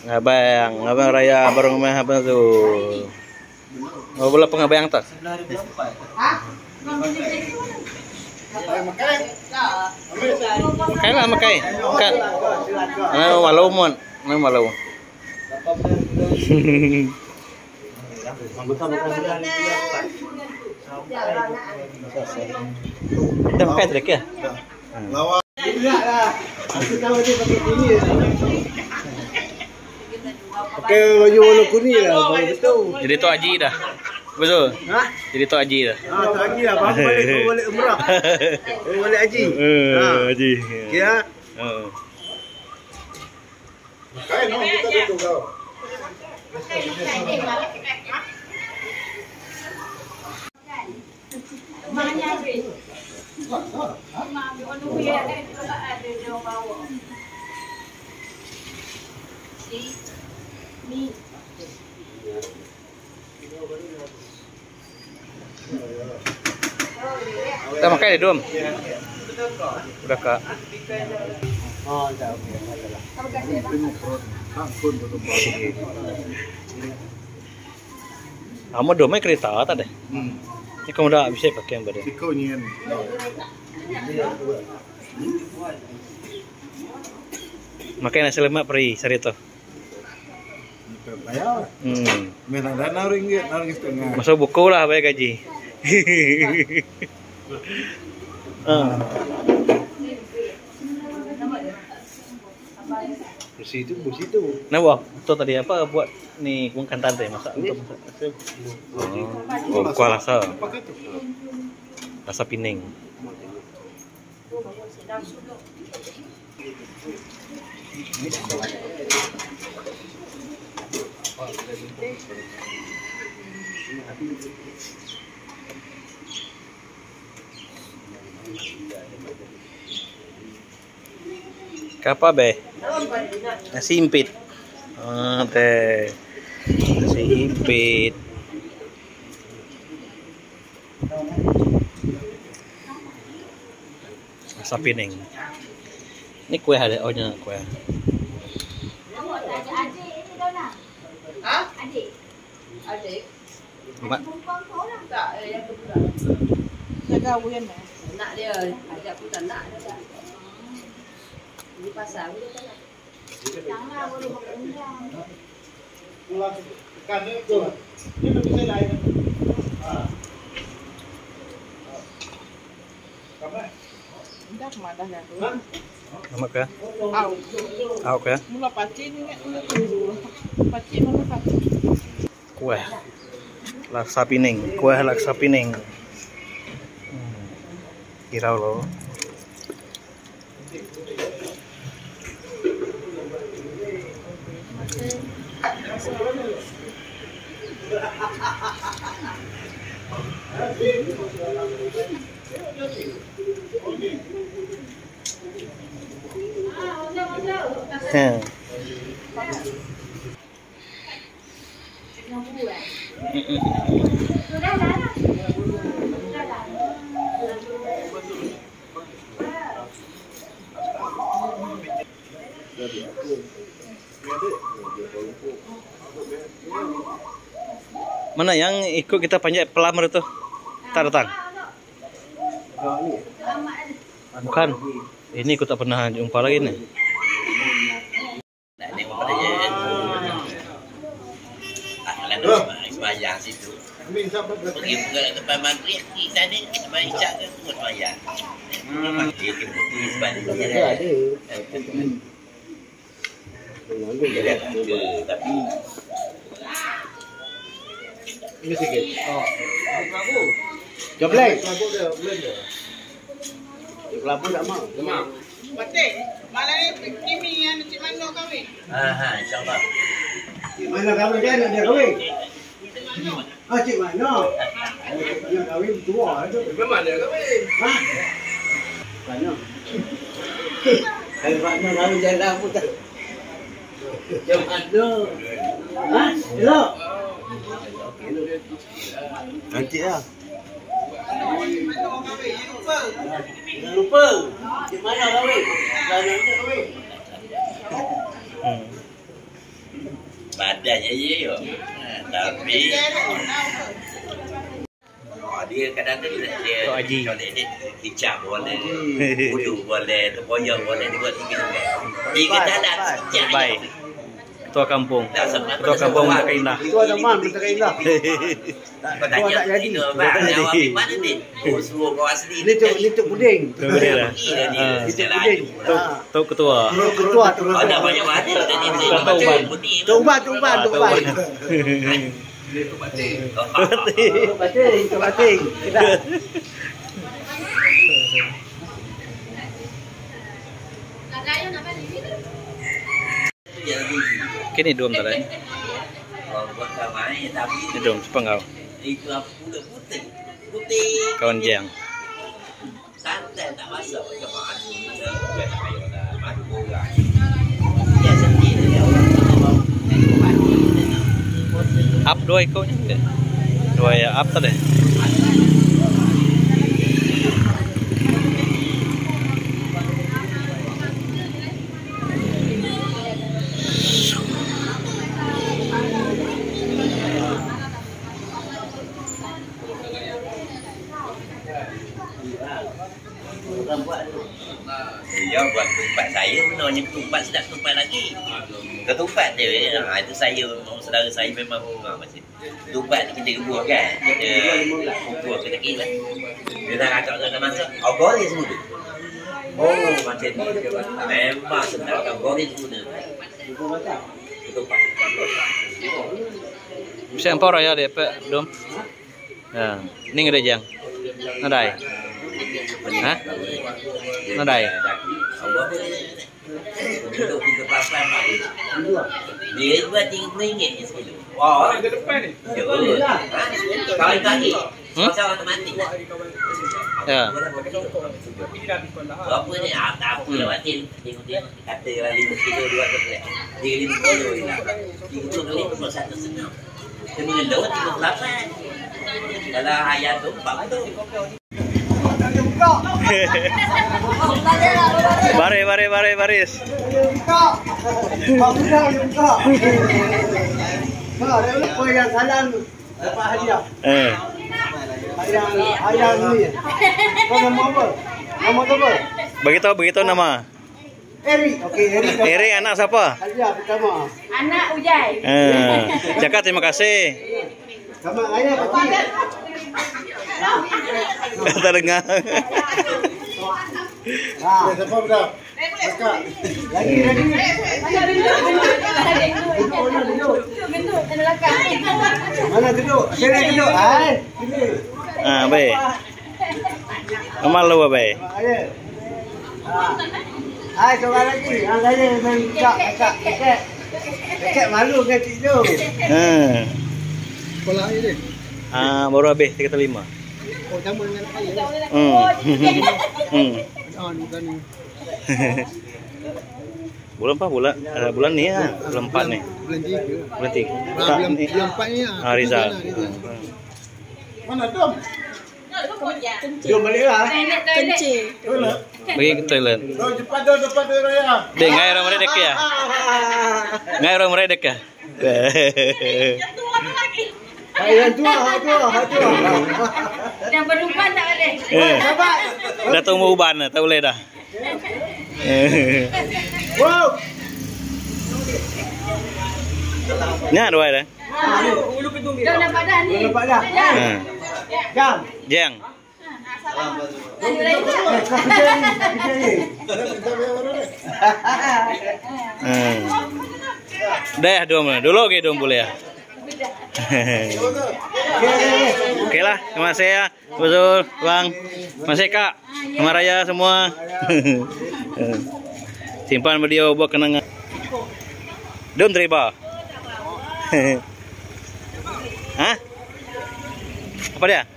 Abang raya barang meh apa tu? Oh, bola pengabayang tak? Makai lah makai. Makan. Malau mon, malau. Dah makai tu ke? Lawan. Aku tahu dia pakai ini. Pakai baju warna kuning lah, betul. Jadi tu Haji dah. Betul? Ha? Jadi tu Haji dah. Ha, tu Haji lah. Baru balik umrah. Baru balik Haji. Haji. Kira? Kain no, kita tu kau. Kita makan dia dom. Udah kak. Oh, dah okey. Kamu domai kereta tak deh? Ini kamu dah bisa pakai yang badan. Ikut ni kan. Makan nasi lemak peri sarito. Bayar. Memang dah RM6.5. Masuk buku lah bayar gaji. Bersih tu. Nah, wah, tu tadi apa buat ni bukan tante masak untuk masak. Oh, kuah rasa. Rasa pining. Kapa be? Nasi impit. Teh. Nasi impit. Rasa pining. Ini kue ada, ohnya kue. Hah? Adik. Mak. Tak, yang kedua. Dah kahwin dah. Nak dia, ajak pun tak nak dia. Di pasar dia tak nak. Janganlah boleh makan. Pulang kan tu. Ni bisa lain. Kamu? Dah madah dah tu. Nama ke? Au. Au ke? Mula paci ni ingat dulu. Paci mana paci? Kue. Laksa pining. Kue laksa pining. Kirau lo. Mana yang ikut kita panjat pelamar itu? Tak datang? Bukan. Ini aku tak pernah jumpa lagi nih. Semayang situ. Pergi ke tempat mantri, di sana sembahyang isyak ke semua sembahyang. Dia ke putih sebalik dia ada. Dia ada tapi Ini sikit. Oh. Kelabu. Gablek. Kelabu dia blend dia. Kelabu tak mau. Lemak. Patik. Malam ni Kimi yang Cik Mano kahwin. insyaAllah. Cik Mano kahwin dia kahwin. Ah, Cik Mano. Dia kahwin tua tu. Memang dia kahwin. Ha? Mano. Kalau Mano kahwin jalan apa tak? Cik Mano. Ha? Hello. Nanti lah. Jangan lupa. Cik Mano kahwin. Jangan lupa kahwin. badannya je yo. Tapi dia kadang-kadang dia Tok Haji. dia dicap boleh, wudu boleh, terboyong boleh, dia buat tiga jalan sejak. Baik. Ketua kampung. Ketua kampung Merdeka Indah. Itu ada man Merdeka Indah. Kau tanya tak jadi. itu abang, jawab di mana ni? Oh, suruh kau asli. Ini tuk puding. Tok ketua. Ketua tu. Ada banyak mana tadi ni. Tuk Uban. Tuk bating. Kini dom tak ada. Ini dom sepengau. Itu apa putih. Kawan jang. Santai tak masuk ke mana. Ya sendiri dia Up 2 ikutnya. 2 ya up tadi. Dia buat tumpat saya sebenarnya tumpat sedap tumpat lagi. Ketumpat dia itu saya saudara saya memang macam tumpat ni kita rebus kan. Dia pukul kita kira. Dia dah kacau dah masuk. Goreng semua tu. Oh macam ni. Memang sedap goreng semua. Ketumpat. Bisa empor ya dia pak dom. Ya, ni ada jang. Nadai. Hah? Nadai. Untuk kita papan dia buat RM30 je sekilo. Wah, di depan ni. Kawin kaki. Pasal otomatik. Ya. Berapa ni? Tak apa lah Watin. Tengok-tengok. Kata 5 kilo 2 kilo. Dia 5 kilo je lah. 30 kali pun 1,5. Dia mengeluh 38. Dalam ayat tu 40. Baris. Kau yang salam dapat hadiah. Ayam ni. Kau nama apa? Nama tu apa? Beritahu nama. Eri. Okey, Eri. Eri anak siapa? Hadiah pertama. Anak Ujai. Cakap terima kasih. Sama ayah pasti. Tak dengar. Siapa budak? Kakak. Lagi. Mana duduk? Sini duduk. Sini. Baik. Malu baik. Coba lagi. Saya minta kakak. Kakak malu ke tu? Sekolah air ni. Baru habis 35. Oh, sama dengan air. Ni kan ni. Bulan apa bulan? Bulan ni ya, bulan 4 ni. Bulan 3. Bulan 3. Bulan 4 ni ah. Rizal. Mana Dom? Jom balik lah. Kencing. Pergi ke toilet. Depan dia raya. Dek ngai orang mereka ya? Ngai orang mereka. Yang tua. Yang beruban tak boleh. Dah tahu mau uban dah, tak boleh dah. Wow. Nya dua dah. Dah nampak dah ni. Nampak dah. Jam. Jeng. Dah dom. Dulu ke dom boleh ya. Oke lah, terima kasih ya, betul Bang, Mas Eka, sama Raya semua. Simpan video buat kenangan. Don't terima. Hah? Apa dia?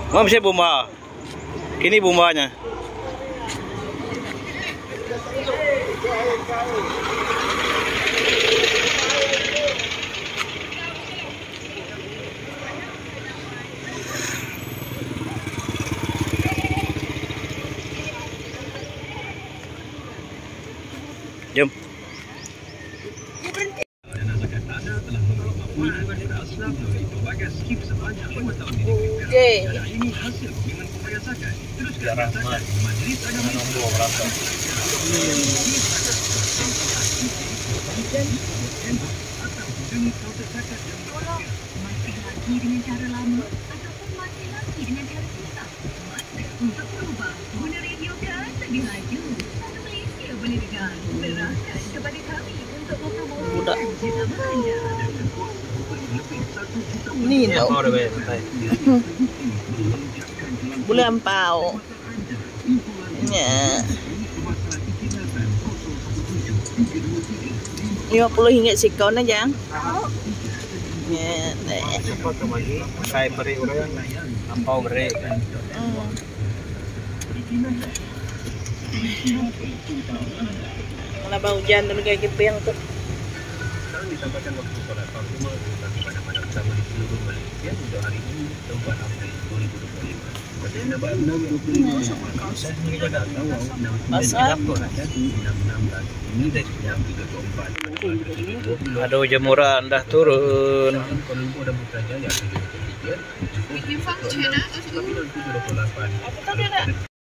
Mau bisa bomba. Kini bombanya. Jom. Okey. Ya Rahman. Nombor berapa? Budak. Ni tau. Apa dah bayar santai? Boleh ampau. Ya. RM50 sikon aja. Ya, Cepat ke lagi. Saya beri orang ampau beri. Malah hujan dan kayak gitu yang tuh. Sekarang disampaikan waktu sholat Fatima kepada pada sama di seluruh Malaysia untuk hari ini 4 April 2025. Pada dapat 6.25 pada awal 6.16 Aduh, jemuran dah turun. Kuala Lumpur dan Putrajaya 73 cukup 26 28